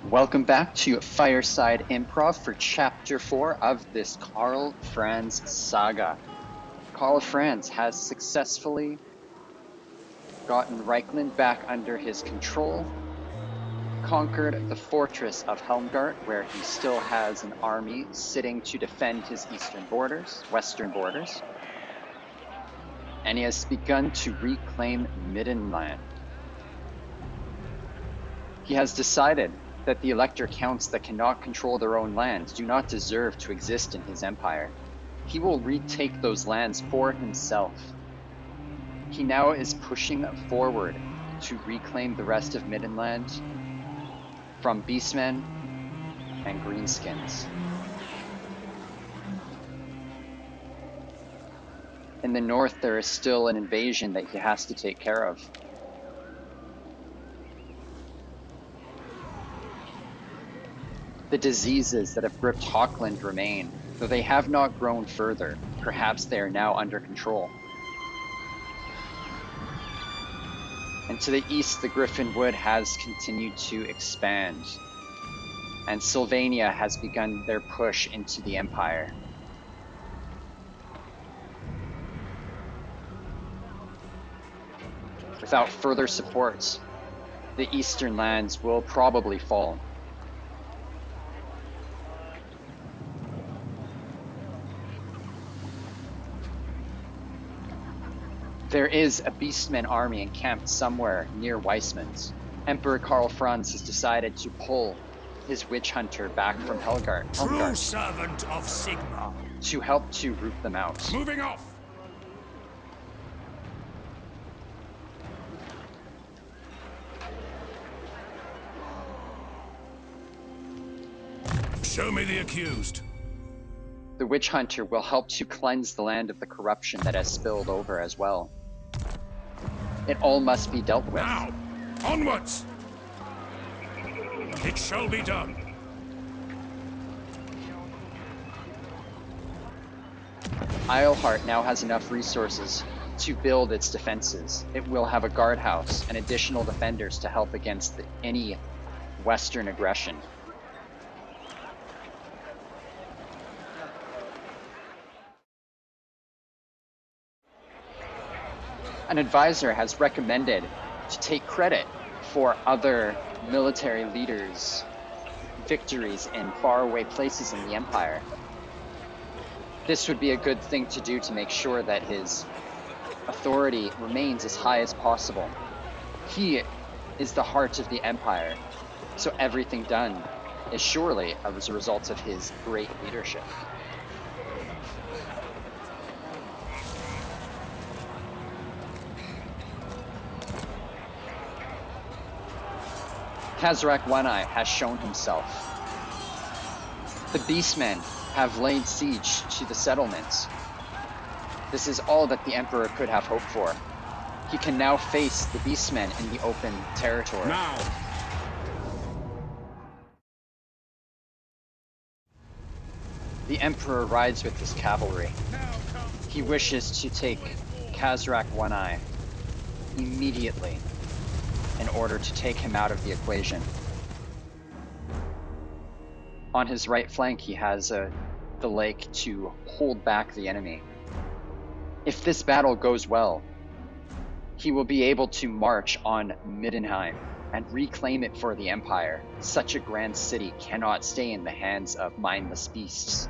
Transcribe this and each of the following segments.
Welcome back to Fireside Improv for Chapter 4 of this Karl Franz saga. Karl Franz has successfully gotten Reikland back under his control, conquered the fortress of Helmgart, where he still has an army sitting to defend his western borders, and he has begun to reclaim Middenland. He has decided that the elector counts that cannot control their own lands do not deserve to exist in his empire. He will retake those lands for himself. He now is pushing forward to reclaim the rest of Middenland from beastmen and greenskins. In the north, there is still an invasion that he has to take care of. The diseases that have gripped Hochland remain, though they have not grown further. Perhaps they are now under control. And to the east, the Griffin Wood has continued to expand, and Sylvania has begun their push into the Empire. Without further support, the eastern lands will probably fall. There is a beastman army encamped somewhere near Weissman's. Emperor Karl Franz has decided to pull his witch hunter back from Helmgart. True servant of Sigma. To help to root them out. Moving off. Show me the accused. The witch hunter will help to cleanse the land of the corruption that has spilled over as well. It all must be dealt with. Now, onwards! It shall be done. Eilhart now has enough resources to build its defenses. It will have a guardhouse and additional defenders to help against any Western aggression. An advisor has recommended to take credit for other military leaders' victories in faraway places in the Empire. This would be a good thing to do to make sure that his authority remains as high as possible. He is the heart of the Empire, so everything done is surely as a result of his great leadership. Kazrak One-Eye has shown himself. The beastmen have laid siege to the settlements. This is all that the Emperor could have hoped for. He can now face the beastmen in the open territory. Now. The Emperor rides with his cavalry. He wishes to take Kazrak One-Eye immediately in order to take him out of the equation. On his right flank, he has the lake to hold back the enemy. If this battle goes well, he will be able to march on Middenheim and reclaim it for the Empire. Such a grand city cannot stay in the hands of mindless beasts.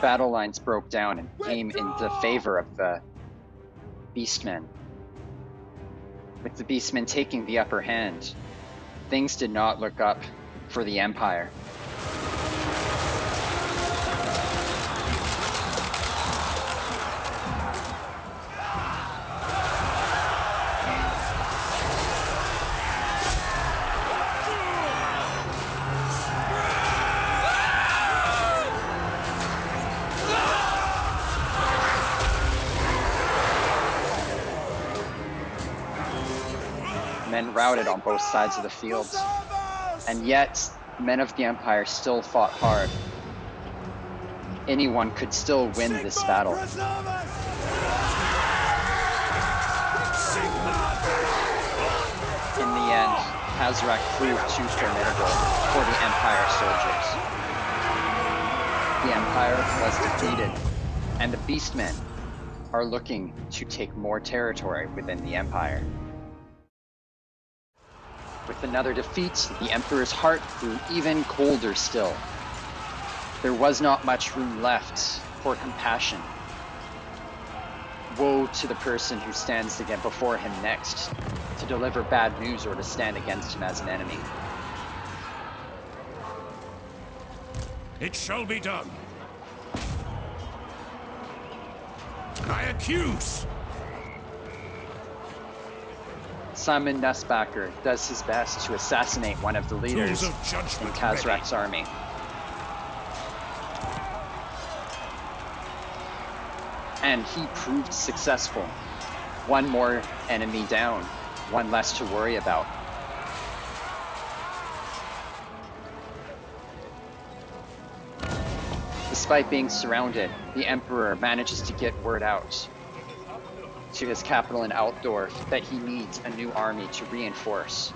Battle lines broke down and came into favor of the beastmen. With the beastmen taking the upper hand, things did not look up for the Empire. Men routed on both sides of the field, and yet men of the Empire still fought hard. Anyone could still win this battle. In the end, Hazarak proved too formidable for the Empire soldiers. The Empire was defeated, and the Beastmen are looking to take more territory within the Empire. With another defeat, the Emperor's heart grew even colder still. There was not much room left for compassion. Woe to the person who stands again before him next to deliver bad news or to stand against him as an enemy. It shall be done. I accuse. Simon Nussbacher does his best to assassinate one of the leaders in Kazrak's army. And he proved successful. One more enemy down, one less to worry about. Despite being surrounded, the Emperor manages to get word out to his capital in Altdorf that he needs a new army to reinforce.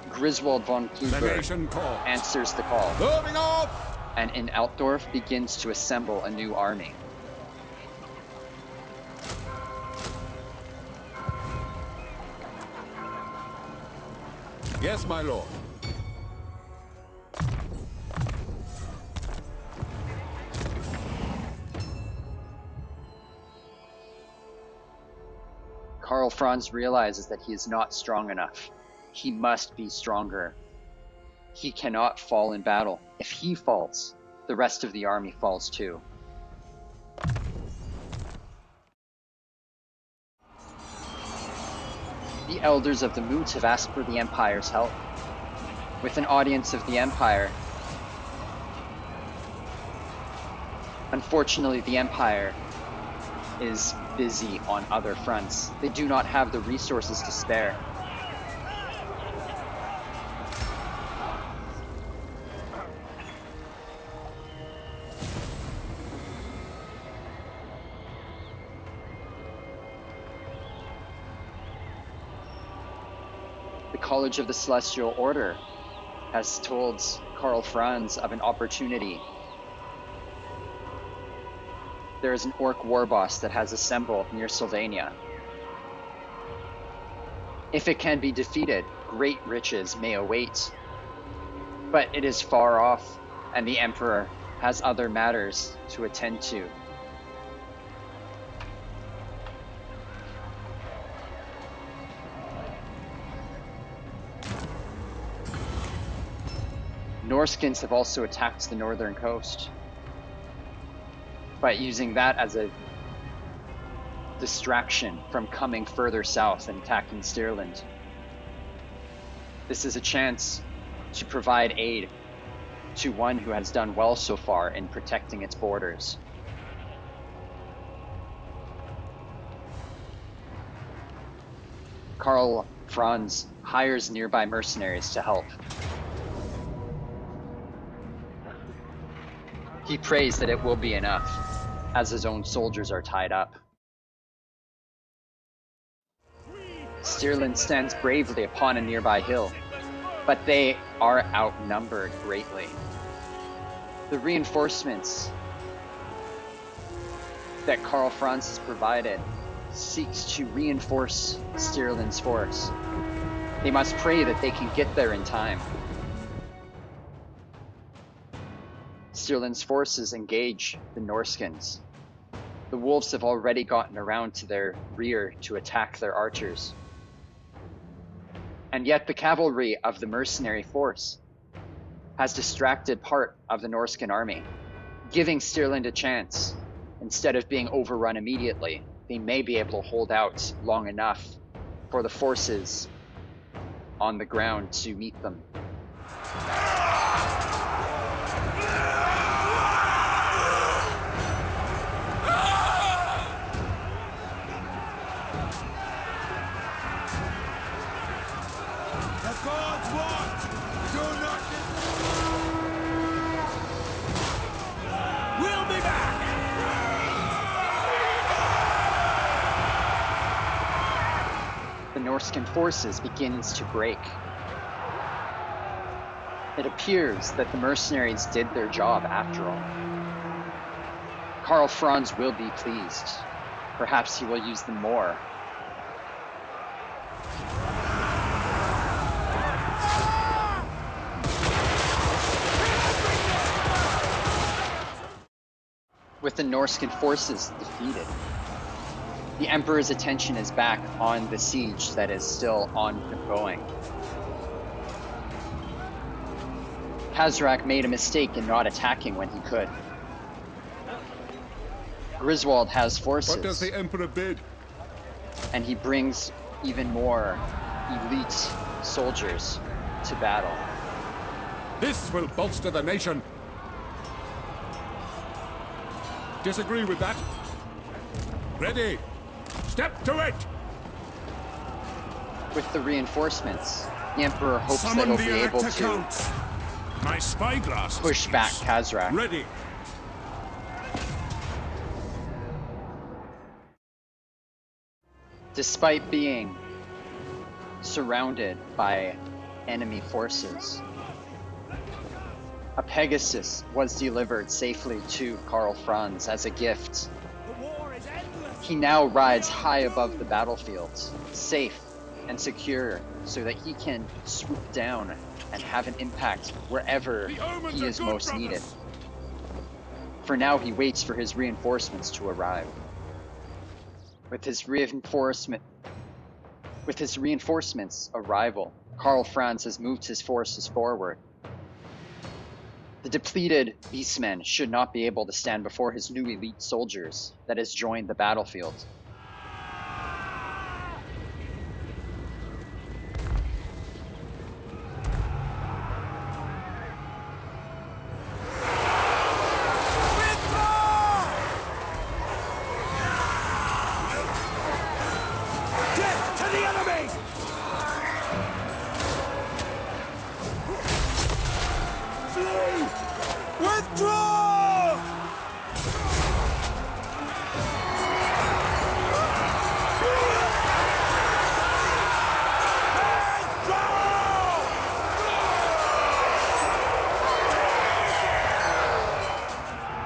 Griswold von Kluber answers the call, and in Altdorf begins to assemble a new army. Yes, my lord. Karl Franz realizes that he is not strong enough. He must be stronger. He cannot fall in battle. If he falls, the rest of the army falls too. The elders of the Moot have asked for the Empire's help. With an audience of the Empire, unfortunately the Empire is busy on other fronts. They do not have the resources to spare. The College of the Celestial Order has told Karl Franz of an opportunity. There is an orc war boss that has assembled near Sylvania. If it can be defeated, great riches may await. But it is far off, and the Emperor has other matters to attend to. Norskins have also attacked the northern coast, but using that as a distraction from coming further south and attacking Stirland. This is a chance to provide aid to one who has done well so far in protecting its borders. Karl Franz hires nearby mercenaries to help. He prays that it will be enough, as his own soldiers are tied up. Stirland stands bravely upon a nearby hill, but they are outnumbered greatly. The reinforcements that Karl Franz has provided seeks to reinforce Stirland's force. They must pray that they can get there in time. Stirland's forces engage the Norskins. The wolves have already gotten around to their rear to attack their archers. And yet the cavalry of the mercenary force has distracted part of the Norscan army, giving Stirland a chance. Instead of being overrun immediately, they may be able to hold out long enough for the forces on the ground to meet them. The gods watch! Do not... We'll be back! The Norscan forces begins to break. It appears that the mercenaries did their job after all. Karl Franz will be pleased. Perhaps he will use them more. With the Norscan forces defeated, the Emperor's attention is back on the siege that is still ongoing. Khazrak made a mistake in not attacking when he could. Griswold has forces. What does the Emperor bid? And he brings even more elite soldiers to battle. This will bolster the nation. Disagree with that? Ready. Step to it! With the reinforcements, the Emperor hopes that Summon he'll the be able Elector to Counts. My spyglass push back Khazrak. Ready. Despite being surrounded by enemy forces, a Pegasus was delivered safely to Karl Franz as a gift. He now rides high above the battlefield, safe and secure, so that he can swoop down and have an impact wherever he is most needed. For now, he waits for his reinforcements to arrive. With his reinforcements' arrival, Karl Franz has moved his forces forward. The depleted beastmen should not be able to stand before his new elite soldiers that has joined the battlefield.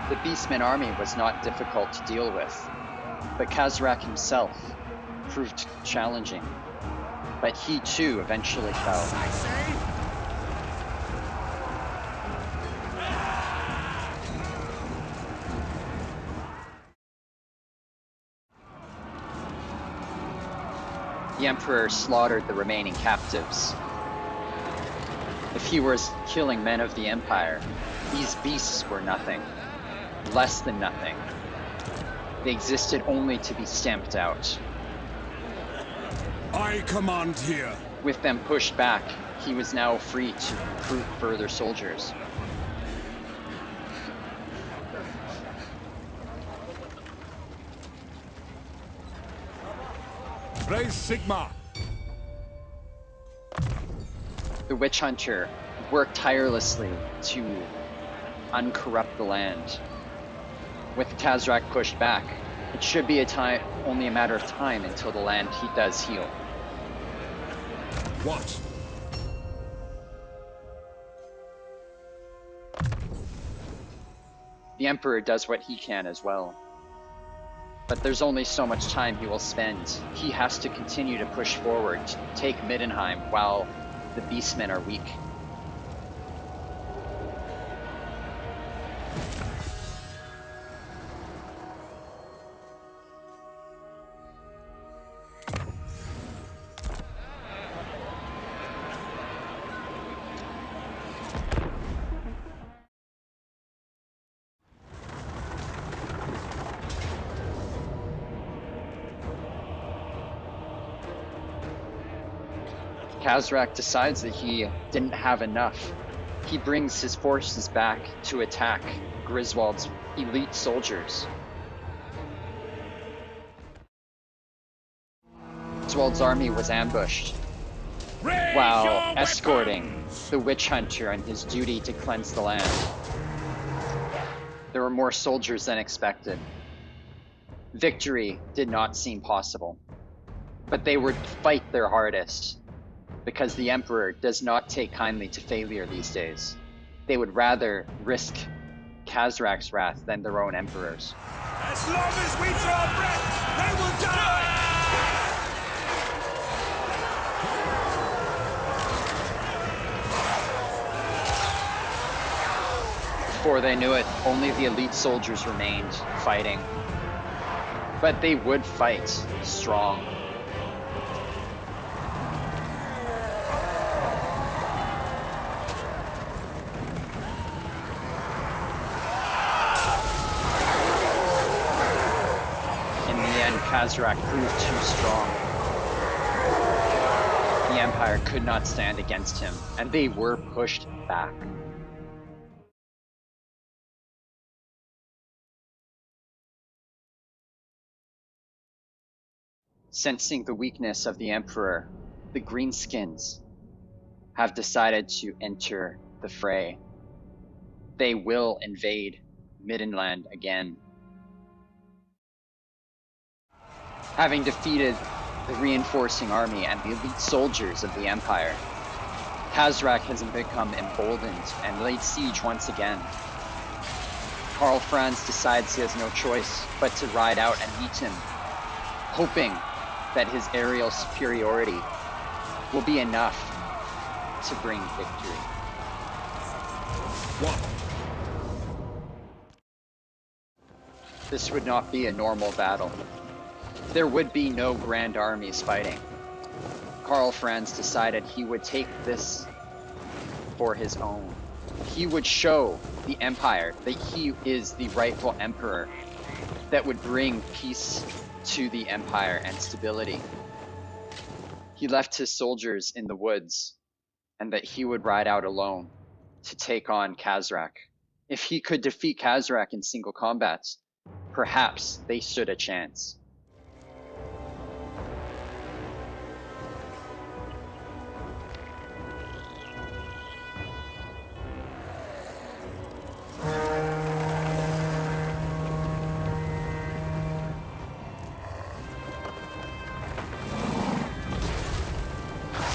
The Beastman army was not difficult to deal with, but Khazrak himself proved challenging. But he too eventually fell. The Emperor slaughtered the remaining captives. If he was killing men of the Empire, these beasts were nothing. Less than nothing. They existed only to be stamped out. I command here. With them pushed back, he was now free to recruit further soldiers. Raise Sigma. The Witch Hunter worked tirelessly to uncorrupt the land. With Khazrak pushed back, it should be only a matter of time until the land does heal. What? The Emperor does what he can as well. But there's only so much time he will spend. He has to continue to push forward to take Middenheim while the Beastmen are weak. Khazrak decides that he didn't have enough. He brings his forces back to attack Griswold's elite soldiers. Griswold's army was ambushed while escorting the witch hunter on his duty to cleanse the land. There were more soldiers than expected. Victory did not seem possible, but they would fight their hardest because the Emperor does not take kindly to failure these days. They would rather risk Khazrak's wrath than their own Emperor's. As long as we draw breath, they will die! Before they knew it, only the elite soldiers remained fighting. But they would fight strong. In the end, Khazrak proved too strong. The Empire could not stand against him, and they were pushed back. Sensing the weakness of the Emperor, the Greenskins have decided to enter the fray. They will invade Middenland again. Having defeated the reinforcing army and the elite soldiers of the Empire, Khazrak has become emboldened and laid siege once again. Karl Franz decides he has no choice but to ride out and meet him, hoping that his aerial superiority will be enough to bring victory. This would not be a normal battle. There would be no grand armies fighting. Karl Franz decided he would take this for his own. He would show the Empire that he is the rightful Emperor that would bring peace to the Empire and stability. He left his soldiers in the woods, and that he would ride out alone to take on Khazrak. If he could defeat Khazrak in single combat, perhaps they stood a chance.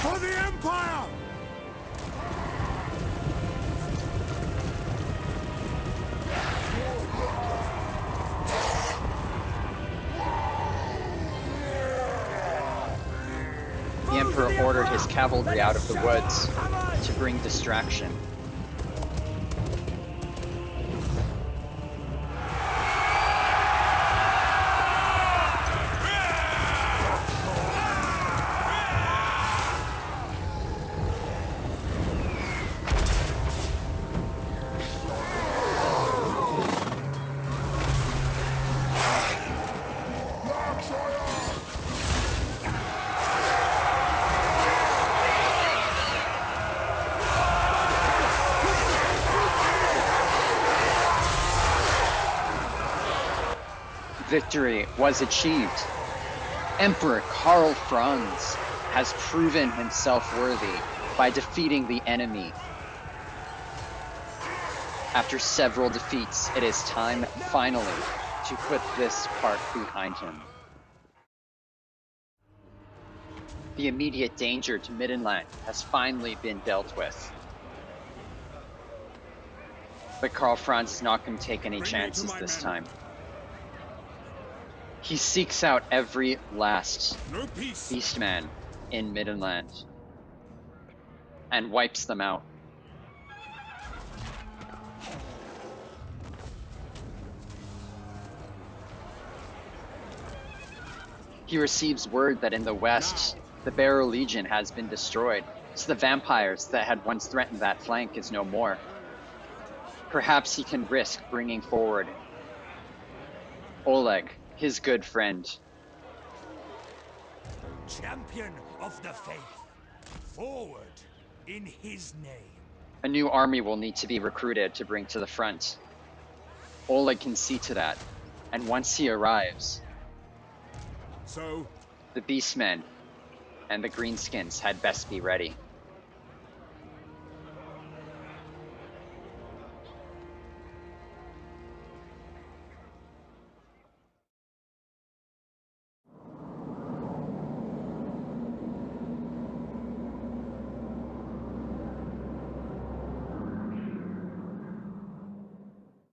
For the Empire! The Emperor ordered his cavalry out of the woods to bring distraction. Victory was achieved. Emperor Karl Franz has proven himself worthy by defeating the enemy. After several defeats, it is time finally to put this part behind him. The immediate danger to Middenland has finally been dealt with. But Karl Franz is not going to take any chances this time. He seeks out every last beastman in Middenland and wipes them out. He receives word that in the west, the Barrow Legion has been destroyed, so the vampires that had once threatened that flank is no more. Perhaps he can risk bringing forward Oleg, his good friend. Champion of the faith, Forward, in his name. A new army will need to be recruited to bring to the front. Oleg can see to that, and once he arrives, So, the Beastmen and the Greenskins had best be ready.